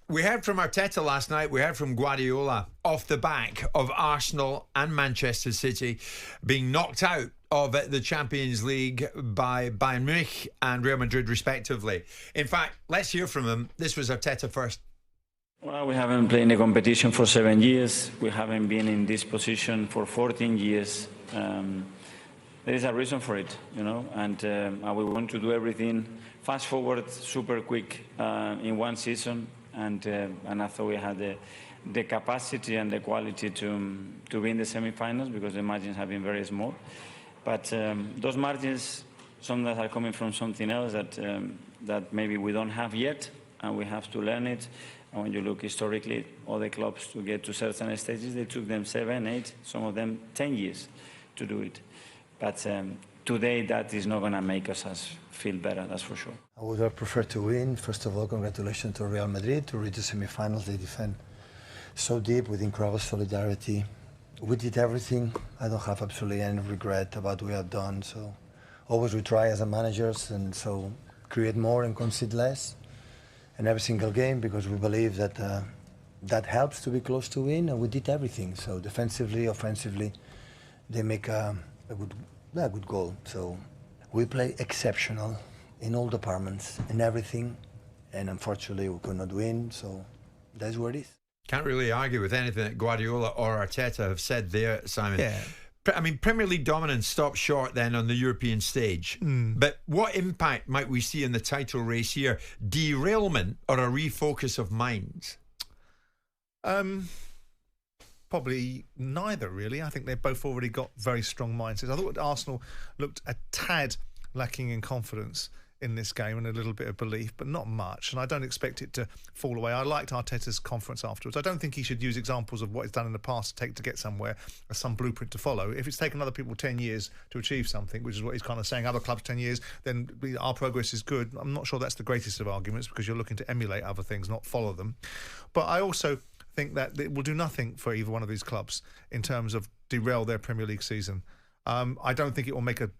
We heard from Arteta last night. We heard from Guardiola off the back of Arsenal and Manchester City being knocked out of the Champions League by Bayern Munich and Real Madrid, respectively. In fact, let's hear from him. This was Arteta first. Well, we haven't played in a competition for 7 years. We haven't been in this position for 14 years. There is a reason for it, and we want to do everything fast forward, super quick in one season, and I thought we had the capacity and the quality to be in the semi-finals because the margins have been very small. But those margins, some that are coming from something else that maybe we don't have yet, and we have to learn it. And when you look historically, all the clubs to get to certain stages, they took them 7, 8, some of them 10 years to do it. But today, that is not going to make us feel better, that's for sure. I would have preferred to win. First of all, congratulations to Real Madrid to reach the semi-finals. They defend so deep with incredible solidarity. We did everything. I don't have absolutely any regret about what we have done. So always we try as a managers and so create more and concede less in every single game because we believe that that helps to be close to win, and we did everything. So defensively, offensively, they make a good goal. So we play exceptional in all departments and everything, and unfortunately we could not win. So that's what it is. Can't really argue with anything that Guardiola or Arteta have said there, Simon. Yeah. I mean, Premier League dominance stopped short then on the European stage. But what impact might we see in the title race here? Derailment or a refocus of minds? Probably neither, really. I think they've both already got very strong mindsets. I thought Arsenal looked a tad lacking in confidence in this game and a little bit of belief, but not much. And I don't expect it to fall away. I liked Arteta's conference afterwards. I don't think he should use examples of what he's done in the past to get somewhere as some blueprint to follow. If it's taken other people 10 years to achieve something, which is what he's kind of saying, other clubs 10 years, then our progress is good. I'm not sure that's the greatest of arguments because you're looking to emulate other things, not follow them. But I also think that it will do nothing for either one of these clubs in terms of derail their Premier League season. I don't think it will make a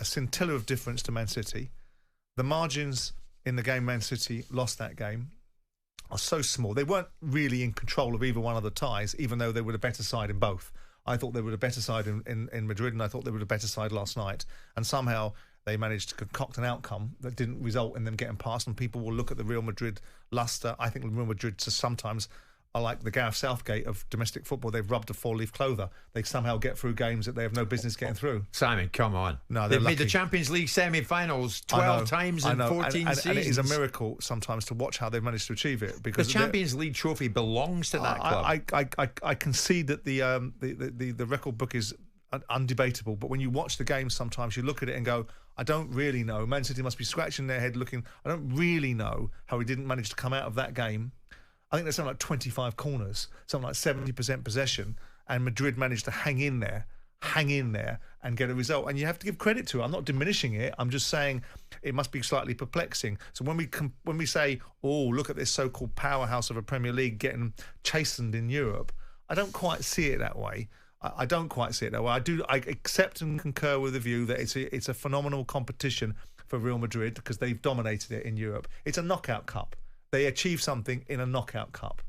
scintilla of difference to Man City. The margins in the game Man City lost that game are so small. They weren't really in control of either one of the ties, even though they were the better side in both. I thought they were the better side in Madrid, and I thought they were the better side last night. And somehow they managed to concoct an outcome that didn't result in them getting past, and people will look at the Real Madrid lustre. I think Real Madrid sometimes are like the Gareth Southgate of domestic football. They've rubbed a four-leaf clover. They somehow get through games that they have no business getting through. Simon, come on. No, they've made the Champions League semi-finals 12 times in 14 seasons. And it is a miracle sometimes to watch how they've managed to achieve it. Because the Champions League trophy belongs to that club. I concede that the record book is undebatable, but when you watch the game, sometimes you look at it and go, I don't really know. Man City must be scratching their head looking, I don't really know how he didn't manage to come out of that game. I think there's something like 25 corners, something like 70% possession, and Madrid managed to hang in there and get a result. And you have to give credit to it. I'm not diminishing it. I'm just saying it must be slightly perplexing. So when we say, oh, look at this so-called powerhouse of a Premier League getting chastened in Europe, I don't quite see it that way. I don't quite see it that way. I accept and concur with the view that it's a phenomenal competition for Real Madrid because they've dominated it in Europe. It's a knockout cup. They achieve something in a knockout cup.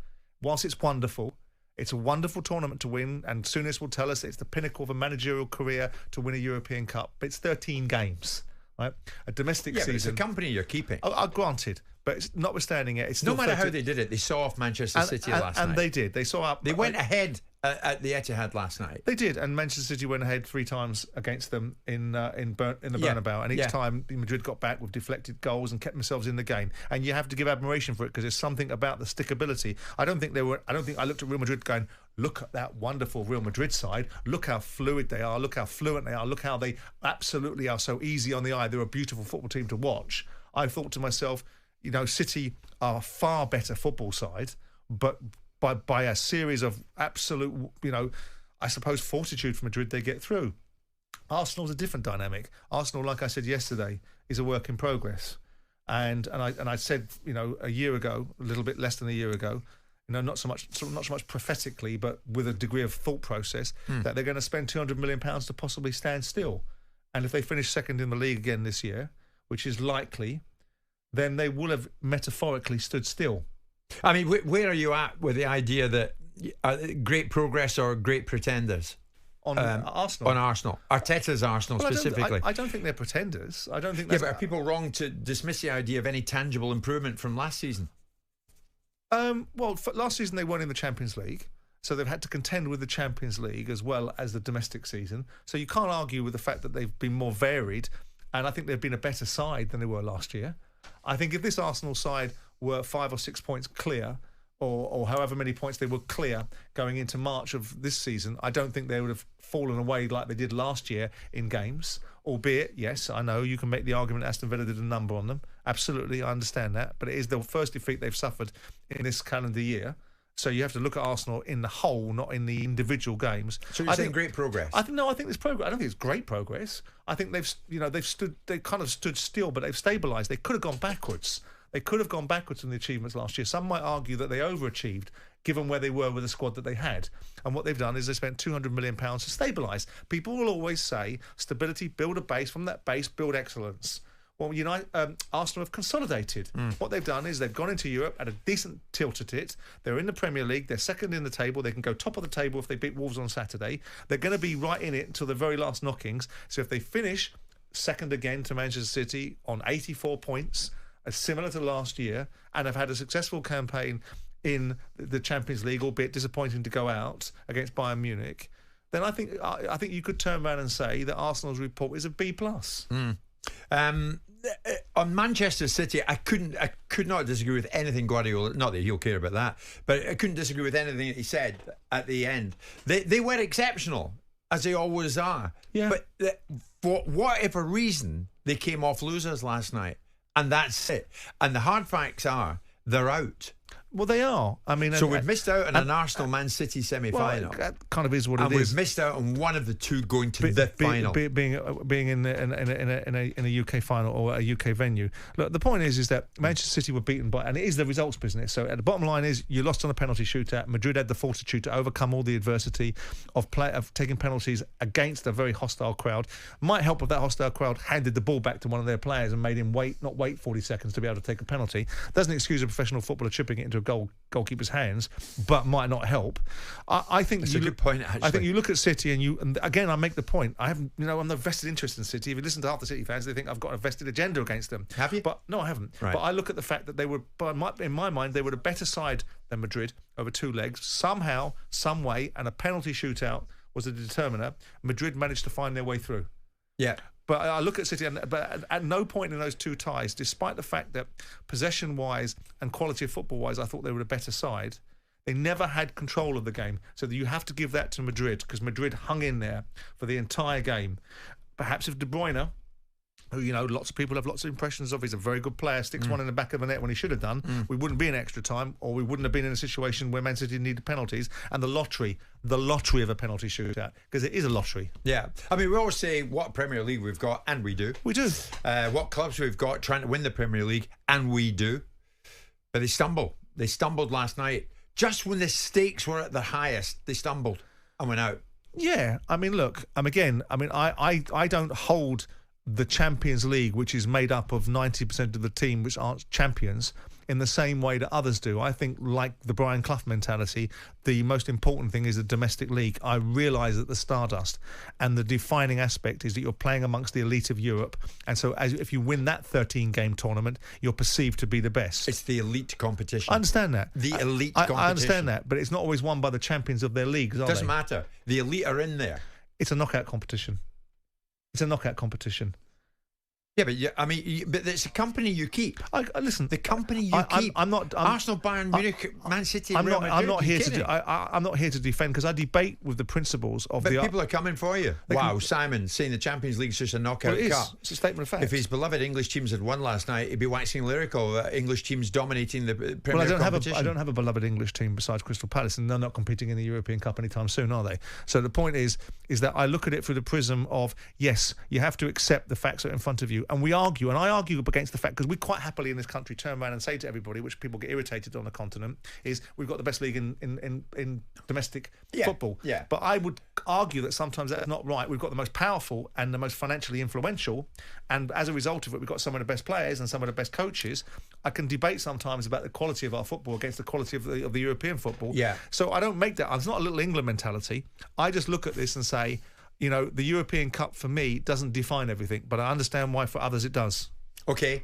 Whilst it's a wonderful tournament to win, and Souness will tell us it's the pinnacle of a managerial career to win a European Cup. But it's 13 games, right? A domestic season. But it's a company you're keeping. Granted, but notwithstanding it, it's still no matter how they did it. They saw off Manchester City last night, and they did. They saw up. They went ahead at the Etihad last night. They did, and Manchester City went ahead 3 times against them in the Bernabeu, and each time Madrid got back with deflected goals and kept themselves in the game. And you have to give admiration for it because there's something about the stickability. I don't think I looked at Real Madrid going, look at that wonderful Real Madrid side. Look how fluid they are. Look how fluent they are. Look how they absolutely are so easy on the eye. They're a beautiful football team to watch. I thought to myself, City are a far better football side, but by a series of absolute, I suppose, fortitude for Madrid, they get through. Arsenal's a different dynamic. Arsenal, like I said yesterday, is a work in progress. And I said, a year ago, a little bit less than a year ago, not so much prophetically, but with a degree of thought process, that they're going to spend £200 million to possibly stand still. And if they finish second in the league again this year, which is likely, then they will have metaphorically stood still. I mean, where are you at with the idea that great progress or great pretenders? On Arsenal. On Arsenal. Arteta's Arsenal specifically. I don't think they're pretenders. I don't think Yeah, but are people wrong to dismiss the idea of any tangible improvement from last season? Well, last season they weren't in the Champions League, so they've had to contend with the Champions League as well as the domestic season. So you can't argue with the fact that they've been more varied, and I think they've been a better side than they were last year. I think if this Arsenal side were 5 or 6 points clear, or however many points they were clear going into March of this season, I don't think they would have fallen away like they did last year in games. Albeit, yes, I know you can make the argument Aston Villa did a number on them. Absolutely, I understand that. But it is the first defeat they've suffered in this calendar year. So you have to look at Arsenal in the whole, not in the individual games. So you're saying great progress? I think there's progress. I don't think it's great progress. I think they kind of stood still, but they've stabilised. They could have gone backwards. They could have gone backwards in the achievements last year. Some might argue that they overachieved, given where they were with the squad that they had. And what they've done is they spent £200 million to stabilise. People will always say stability, build a base. From that base, build excellence. Well, Arsenal have consolidated. What they've done is they've gone into Europe at a decent tilt at it. They're in the Premier League. They're second in the table. They can go top of the table if they beat Wolves on Saturday. They're going to be right in it until the very last knockings. So if they finish second again to Manchester City on 84 points, similar to last year, and have had a successful campaign in the Champions League, albeit disappointing to go out against Bayern Munich, then I think you could turn around and say that Arsenal's report is a B+. On Manchester City, I could not disagree with anything Guardiola. Not that he'll care about that, but I couldn't disagree with anything that he said at the end. They were exceptional, as they always are. Yeah. But for whatever reason, they came off losers last night. And that's it. And the hard facts are they're out. Well, they are. I mean, so we've missed out on an Arsenal-Man City semi-final. Well, that kind of is what it is. And we've missed out on one of the two going to the final. Being in a UK final or a UK venue. Look, the point is that Manchester City were beaten by, and it is the results business. So at the bottom line is you lost on a penalty shootout. Madrid had the fortitude to overcome all the adversity of taking penalties against a very hostile crowd. Might help if that hostile crowd handed the ball back to one of their players and made him not wait 40 seconds to be able to take a penalty. Doesn't excuse a professional footballer chipping it into a goalkeeper's hands, but might not help. I think that's a good point. Actually, I think you look at City and again, I make the point. I haven't, I'm no vested interest in City. If you listen to half the City fans, they think I've got a vested agenda against them. Have you? But no, I haven't. Right. But I look at the fact that they were, in my mind, they were a better side than Madrid over two legs. Somehow, some way, and a penalty shootout was a determiner. Madrid managed to find their way through. Yeah. But I look at City, but at no point in those two ties, despite the fact that possession-wise and quality of football-wise, I thought they were a better side, they never had control of the game. So you have to give that to Madrid, because Madrid hung in there for the entire game. Perhaps if De Bruyne, who, lots of people have lots of impressions of, he's a very good player, sticks one in the back of the net when he should have done, we wouldn't be in extra time, or we wouldn't have been in a situation where Man City needed penalties, and the lottery of a penalty shootout, because it is a lottery. Yeah. I mean, we always say what Premier League we've got, and we do. We do. What clubs we've got trying to win the Premier League, and we do. But they stumble. They stumbled last night. Just when the stakes were at the highest, they stumbled and went out. Yeah. I mean, look, I don't hold the Champions League, which is made up of 90% of the team which aren't champions, in the same way that others do. I think, like the Brian Clough mentality, the most important thing is the domestic league. I realise that the stardust and the defining aspect is that you're playing amongst the elite of Europe, and so if you win that 13-game tournament, you're perceived to be the best. It's the elite competition. I understand that. The elite competition. I understand that, but it's not always won by the champions of their leagues, are they? Doesn't matter. The elite are in there. It's a knockout competition. It's a knockout competition. Yeah, but it's a company you keep. Listen, the company you keep. I'm not. Arsenal, Bayern Munich, Man City, I'm Real not. Madrid. I'm not here to. I'm not here to defend, because I debate with the principles of but people are coming for you. Wow, Simon saying the Champions League is just a knockout cup. It's a statement of fact. If his beloved English teams had won last night, he'd be waxing lyrical. English teams dominating the Premier competition. I don't have a beloved English team besides Crystal Palace, and they're not competing in the European Cup anytime soon, are they? So the point is that I look at it through the prism of, yes, you have to accept the facts that are in front of you. argue, and we argue, and I argue against the fact, because we quite happily in this country turn around and say to everybody, which people get irritated on the continent, is we've got the best league in domestic football. Yeah. But I would argue that sometimes that's not right. We've got the most powerful and the most financially influential, and as a result of it, we've got some of the best players and some of the best coaches. I can debate sometimes about the quality of our football against the quality of the European football. Yeah. So I don't make that. It's not a little England mentality. I just look at this and say, you know, the European Cup for me doesn't define everything, but I understand why for others it does. Okay,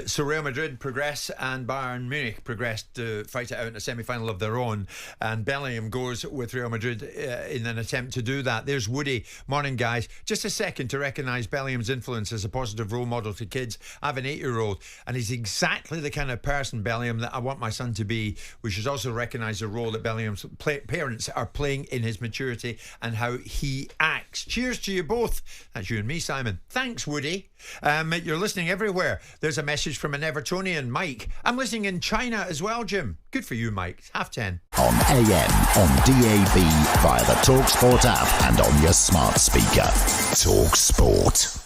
so Real Madrid progress and Bayern Munich progressed to fight it out in a semi-final of their own, and Bellingham goes with Real Madrid in an attempt to do that. There's Woody. Morning, guys. Just a second to recognise Bellingham's influence as a positive role model to kids. I have an 8-year-old, and he's exactly the kind of person, Bellingham, that I want my son to be. We should also recognise the role that Bellingham's parents are playing in his maturity and how he acts. Cheers to you both. That's you and me, Simon. Thanks, Woody. You're listening everywhere. There's a message from an Evertonian, Mike. I'm listening in China as well, Jim. Good for you, Mike. It's 10:30. On AM, on DAB, via the talkSPORT app and on your smart speaker. talkSPORT.